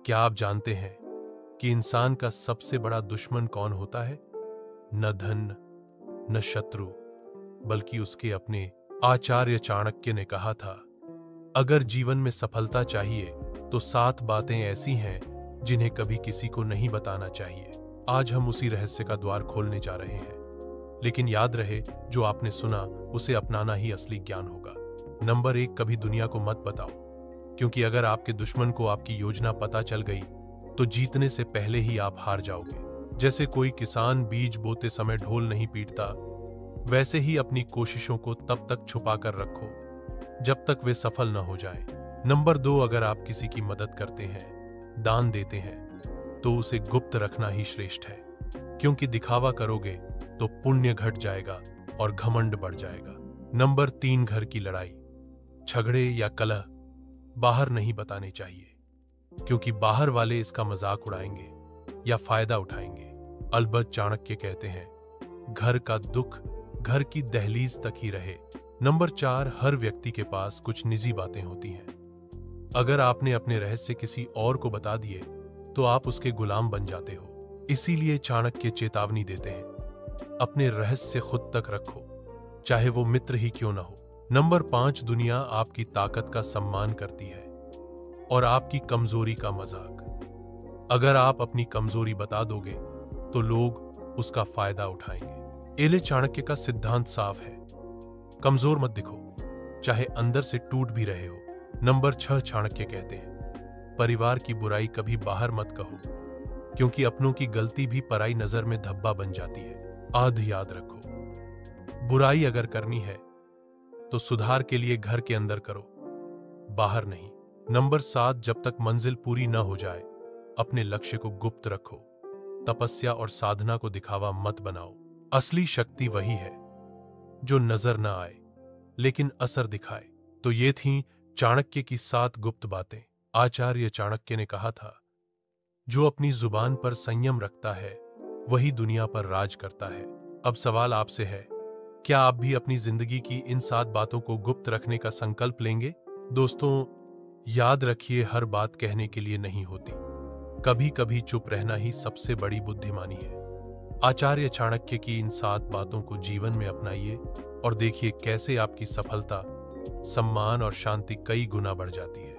क्या आप जानते हैं कि इंसान का सबसे बड़ा दुश्मन कौन होता है? न धन, न शत्रु, बल्कि उसके अपने। आचार्य चाणक्य ने कहा था, अगर जीवन में सफलता चाहिए तो 7 बातें ऐसी हैं जिन्हें कभी किसी को नहीं बताना चाहिए। आज हम उसी रहस्य का द्वार खोलने जा रहे हैं। लेकिन याद रहे, जो आपने सुना उसे अपनाना ही असली ज्ञान होगा। नंबर 1, कभी दुनिया को मत बताओ, क्योंकि अगर आपके दुश्मन को आपकी योजना पता चल गई तो जीतने से पहले ही आप हार जाओगे। जैसे कोई किसान बीज बोते समय ढोल नहीं पीटता, वैसे ही अपनी कोशिशों को तब तक छुपा कर रखो जब तक वे सफल न हो जाएं। नंबर 2, अगर आप किसी की मदद करते हैं, दान देते हैं, तो उसे गुप्त रखना ही श्रेष्ठ है, क्योंकि दिखावा करोगे तो पुण्य घट जाएगा और घमंड बढ़ जाएगा। नंबर 3, घर की लड़ाई, झगड़े या कलह बाहर नहीं बताने चाहिए, क्योंकि बाहर वाले इसका मजाक उड़ाएंगे या फायदा उठाएंगे। अलबत्त चाणक्य कहते हैं, घर का दुख घर की दहलीज तक ही रहे। नंबर 4, हर व्यक्ति के पास कुछ निजी बातें होती हैं। अगर आपने अपने रहस्य किसी और को बता दिए तो आप उसके गुलाम बन जाते हो। इसीलिए चाणक्य चेतावनी देते हैं, अपने रहस्य खुद तक रखो, चाहे वो मित्र ही क्यों ना हो। नंबर 5, दुनिया आपकी ताकत का सम्मान करती है और आपकी कमजोरी का मजाक। अगर आप अपनी कमजोरी बता दोगे तो लोग उसका फायदा उठाएंगे। एले चाणक्य का सिद्धांत साफ है, कमजोर मत दिखो, चाहे अंदर से टूट भी रहे हो। नंबर 6, चाणक्य कहते हैं, परिवार की बुराई कभी बाहर मत कहो, क्योंकि अपनों की गलती भी पराई नजर में धब्बा बन जाती है। आद याद रखो, बुराई अगर करनी है तो सुधार के लिए घर के अंदर करो, बाहर नहीं। नंबर 7, जब तक मंजिल पूरी न हो जाए अपने लक्ष्य को गुप्त रखो। तपस्या और साधना को दिखावा मत बनाओ। असली शक्ति वही है जो नजर न आए लेकिन असर दिखाए। तो ये थीं चाणक्य की 7 गुप्त बातें। आचार्य चाणक्य ने कहा था, जो अपनी जुबान पर संयम रखता है वही दुनिया पर राज करता है। अब सवाल आपसे है, क्या आप भी अपनी जिंदगी की इन 7 बातों को गुप्त रखने का संकल्प लेंगे? दोस्तों, याद रखिए, हर बात कहने के लिए नहीं होती, कभी कभी चुप रहना ही सबसे बड़ी बुद्धिमानी है। आचार्य चाणक्य की इन 7 बातों को जीवन में अपनाइए और देखिए कैसे आपकी सफलता, सम्मान और शांति कई गुना बढ़ जाती है।